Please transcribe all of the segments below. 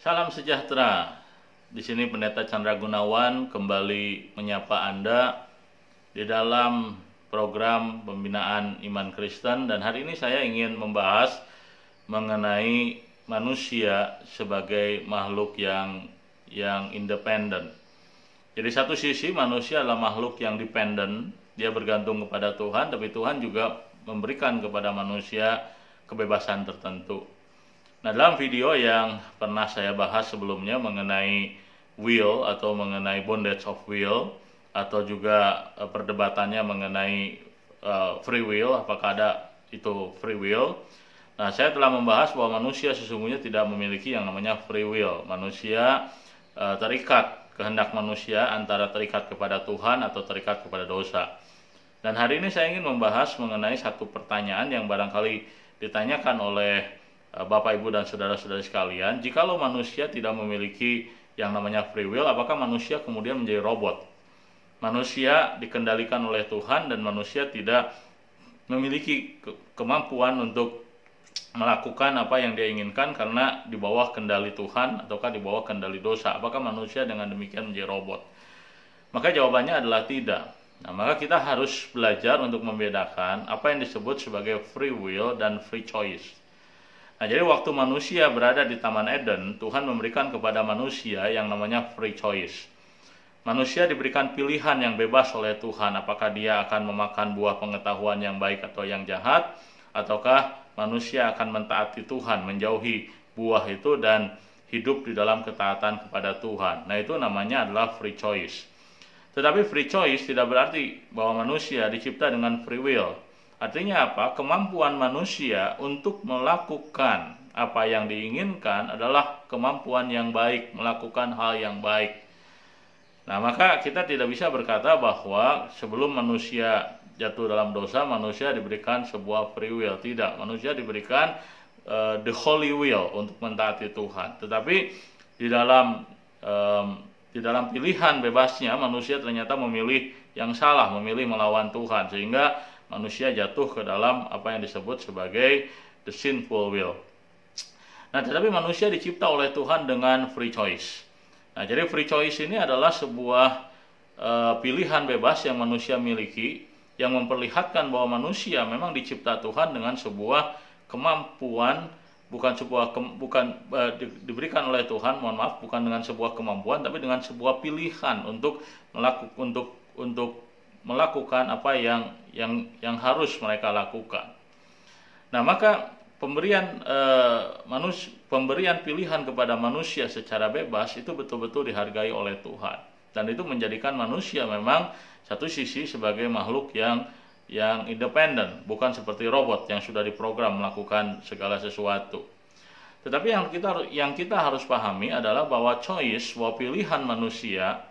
Salam sejahtera. Di sini Pendeta Chandra Gunawan kembali menyapa Anda di dalam program pembinaan iman Kristen, dan hari ini saya ingin membahas mengenai manusia sebagai makhluk yang independen. Jadi satu sisi manusia adalah makhluk yang dependen, dia bergantung kepada Tuhan, tapi Tuhan juga memberikan kepada manusia kebebasan tertentu. Nah, dalam video yang pernah saya bahas sebelumnya mengenai will atau mengenai bondage of will, atau juga perdebatannya mengenai free will, apakah ada itu free will. Nah, saya telah membahas bahwa manusia sesungguhnya tidak memiliki yang namanya free will. Manusia terikat, kehendak manusia antara terikat kepada Tuhan atau terikat kepada dosa. Dan hari ini saya ingin membahas mengenai satu pertanyaan yang barangkali ditanyakan oleh Bapak, Ibu, dan saudara-saudari sekalian. Jikalau manusia tidak memiliki yang namanya free will, apakah manusia kemudian menjadi robot? Manusia dikendalikan oleh Tuhan dan manusia tidak memiliki kemampuan untuk melakukan apa yang dia inginkan karena di bawah kendali Tuhan ataukah di bawah kendali dosa. Apakah manusia dengan demikian menjadi robot? Maka jawabannya adalah tidak. Nah, maka kita harus belajar untuk membedakan apa yang disebut sebagai free will dan free choice. Nah, jadi waktu manusia berada di Taman Eden, Tuhan memberikan kepada manusia yang namanya free choice. Manusia diberikan pilihan yang bebas oleh Tuhan, apakah dia akan memakan buah pengetahuan yang baik atau yang jahat, ataukah manusia akan mentaati Tuhan, menjauhi buah itu dan hidup di dalam ketaatan kepada Tuhan. Nah, itu namanya adalah free choice. Tetapi free choice tidak berarti bahwa manusia dicipta dengan free will. Artinya apa? Kemampuan manusia untuk melakukan apa yang diinginkan adalah kemampuan yang baik, melakukan hal yang baik. Nah, maka kita tidak bisa berkata bahwa sebelum manusia jatuh dalam dosa, manusia diberikan sebuah free will. Tidak, manusia diberikan the holy will untuk mentaati Tuhan. Tetapi di dalam pilihan bebasnya, manusia ternyata memilih yang salah, memilih melawan Tuhan, sehingga manusia jatuh ke dalam apa yang disebut sebagai the sinful will. Nah, tetapi manusia dicipta oleh Tuhan dengan free choice. Nah, jadi free choice ini adalah sebuah pilihan bebas yang manusia miliki, yang memperlihatkan bahwa manusia memang dicipta Tuhan dengan sebuah kemampuan, diberikan oleh Tuhan, bukan dengan sebuah kemampuan, tapi dengan sebuah pilihan untuk melakukan apa yang harus mereka lakukan. Nah, maka pemberian pilihan kepada manusia secara bebas itu betul-betul dihargai oleh Tuhan, dan itu menjadikan manusia memang satu sisi sebagai makhluk yang independen, bukan seperti robot yang sudah diprogram melakukan segala sesuatu. Tetapi yang kita harus pahami adalah bahwa pilihan manusia,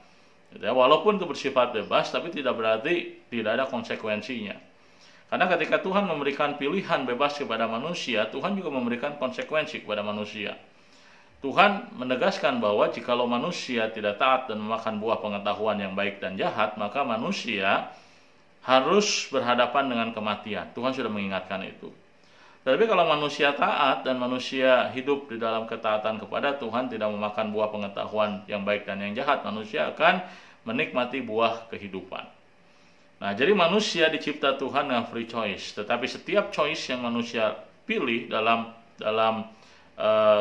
walaupun itu bersifat bebas, tapi tidak berarti tidak ada konsekuensinya. Karena ketika Tuhan memberikan pilihan bebas kepada manusia, Tuhan juga memberikan konsekuensi kepada manusia. Tuhan menegaskan bahwa jikalau manusia tidak taat dan memakan buah pengetahuan yang baik dan jahat, maka manusia harus berhadapan dengan kematian. Tuhan sudah mengingatkan itu. Tapi kalau manusia taat dan manusia hidup di dalam ketaatan kepada Tuhan, tidak memakan buah pengetahuan yang baik dan yang jahat, manusia akan menikmati buah kehidupan. Nah, jadi manusia dicipta Tuhan dengan free choice, tetapi setiap choice yang manusia pilih dalam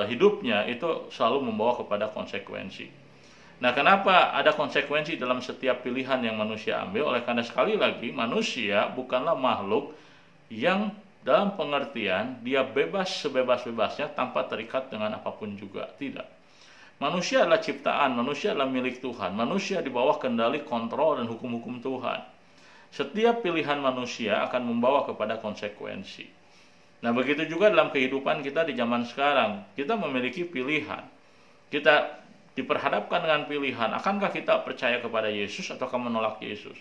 hidupnya itu selalu membawa kepada konsekuensi. Nah, kenapa ada konsekuensi dalam setiap pilihan yang manusia ambil? Oleh karena sekali lagi, manusia bukanlah makhluk yang dalam pengertian dia bebas sebebas-bebasnya tanpa terikat dengan apapun juga. Tidak. Manusia adalah ciptaan, manusia adalah milik Tuhan. Manusia di bawah kendali, kontrol, dan hukum-hukum Tuhan. Setiap pilihan manusia akan membawa kepada konsekuensi. Nah, begitu juga dalam kehidupan kita di zaman sekarang. Kita memiliki pilihan. Kita diperhadapkan dengan pilihan. Akankah kita percaya kepada Yesus ataukah menolak Yesus?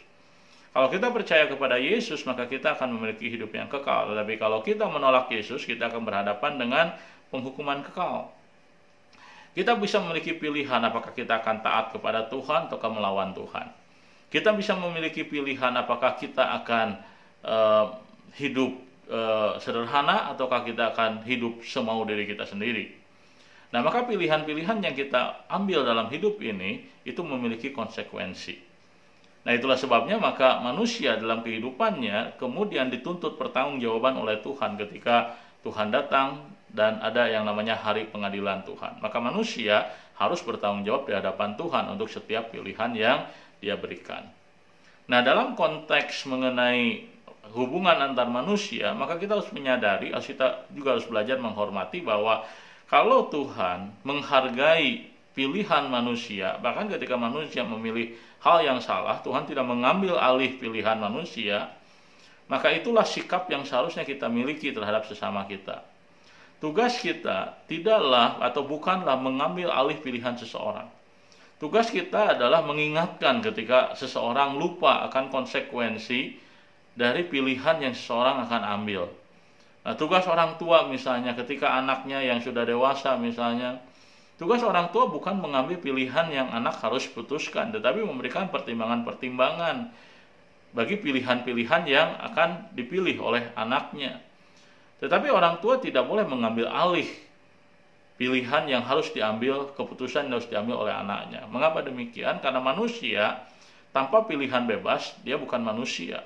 Kalau kita percaya kepada Yesus, maka kita akan memiliki hidup yang kekal. Tetapi kalau kita menolak Yesus, kita akan berhadapan dengan penghukuman kekal. Kita bisa memiliki pilihan apakah kita akan taat kepada Tuhan ataukah melawan Tuhan. Kita bisa memiliki pilihan apakah kita akan hidup sederhana ataukah kita akan hidup semau diri kita sendiri. Nah, maka pilihan-pilihan yang kita ambil dalam hidup ini itu memiliki konsekuensi. Nah, itulah sebabnya maka manusia dalam kehidupannya kemudian dituntut pertanggungjawaban oleh Tuhan ketika Tuhan datang dan ada yang namanya hari pengadilan Tuhan. Maka manusia harus bertanggung jawab di hadapan Tuhan untuk setiap pilihan yang dia berikan. Nah, dalam konteks mengenai hubungan antar manusia, maka kita harus menyadari, kita juga harus belajar menghormati bahwa kalau Tuhan menghargai pilihan manusia, bahkan ketika manusia memilih hal yang salah, Tuhan tidak mengambil alih pilihan manusia, maka itulah sikap yang seharusnya kita miliki terhadap sesama kita. Tugas kita tidaklah atau bukanlah mengambil alih pilihan seseorang. Tugas kita adalah mengingatkan ketika seseorang lupa akan konsekuensi dari pilihan yang seseorang akan ambil. Nah, tugas orang tua misalnya ketika anaknya yang sudah dewasa misalnya, tugas orang tua bukan mengambil pilihan yang anak harus putuskan, tetapi memberikan pertimbangan-pertimbangan bagi pilihan-pilihan yang akan dipilih oleh anaknya. Tetapi orang tua tidak boleh mengambil alih pilihan yang harus diambil, keputusan yang harus diambil oleh anaknya. Mengapa demikian? Karena manusia tanpa pilihan bebas, dia bukan manusia.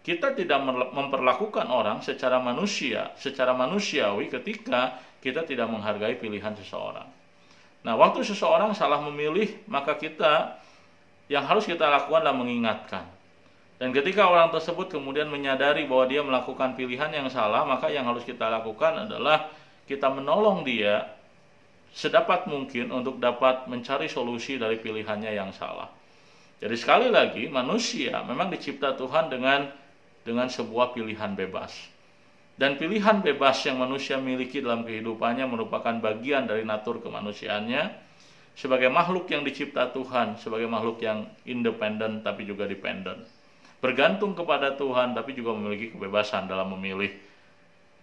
Kita tidak memperlakukan orang secara manusia, secara manusiawi ketika kita tidak menghargai pilihan seseorang. Nah, waktu seseorang salah memilih, maka kita yang harus kita lakukan adalah mengingatkan. Dan ketika orang tersebut kemudian menyadari bahwa dia melakukan pilihan yang salah, maka yang harus kita lakukan adalah kita menolong dia sedapat mungkin untuk dapat mencari solusi dari pilihannya yang salah. Jadi sekali lagi, manusia memang dicipta Tuhan dengan sebuah pilihan bebas. Dan pilihan bebas yang manusia miliki dalam kehidupannya merupakan bagian dari natur kemanusiaannya sebagai makhluk yang dicipta Tuhan, sebagai makhluk yang independen tapi juga dependen. Bergantung kepada Tuhan tapi juga memiliki kebebasan dalam memilih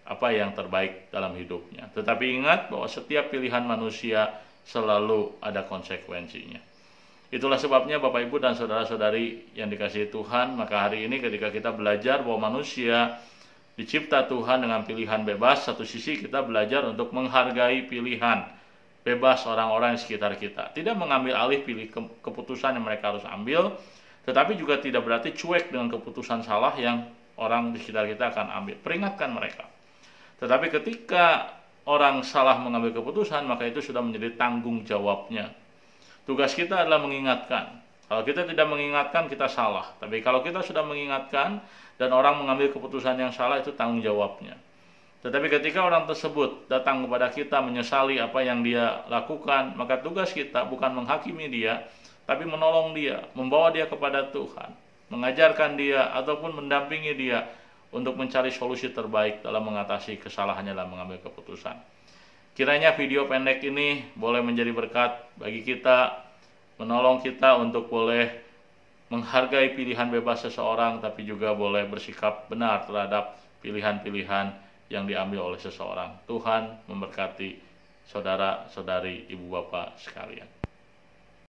apa yang terbaik dalam hidupnya. Tetapi ingat bahwa setiap pilihan manusia selalu ada konsekuensinya. Itulah sebabnya Bapak Ibu dan saudara-saudari yang dikasihi Tuhan, maka hari ini ketika kita belajar bahwa manusia dicipta Tuhan dengan pilihan bebas, satu sisi kita belajar untuk menghargai pilihan bebas orang-orang di sekitar kita. Tidak mengambil alih keputusan yang mereka harus ambil, tetapi juga tidak berarti cuek dengan keputusan salah yang orang di sekitar kita akan ambil. Peringatkan mereka. Tetapi ketika orang salah mengambil keputusan, maka itu sudah menjadi tanggung jawabnya. Tugas kita adalah mengingatkan. Kalau kita tidak mengingatkan, kita salah. Tapi kalau kita sudah mengingatkan dan orang mengambil keputusan yang salah, itu tanggung jawabnya. Tetapi ketika orang tersebut datang kepada kita menyesali apa yang dia lakukan, maka tugas kita bukan menghakimi dia, tapi menolong dia, membawa dia kepada Tuhan, mengajarkan dia ataupun mendampingi dia untuk mencari solusi terbaik dalam mengatasi kesalahannya dalam mengambil keputusan. Kiranya video pendek ini boleh menjadi berkat bagi kita, menolong kita untuk boleh menghargai pilihan bebas seseorang, tapi juga boleh bersikap benar terhadap pilihan-pilihan yang diambil oleh seseorang. Tuhan memberkati saudara-saudari, ibu bapak sekalian.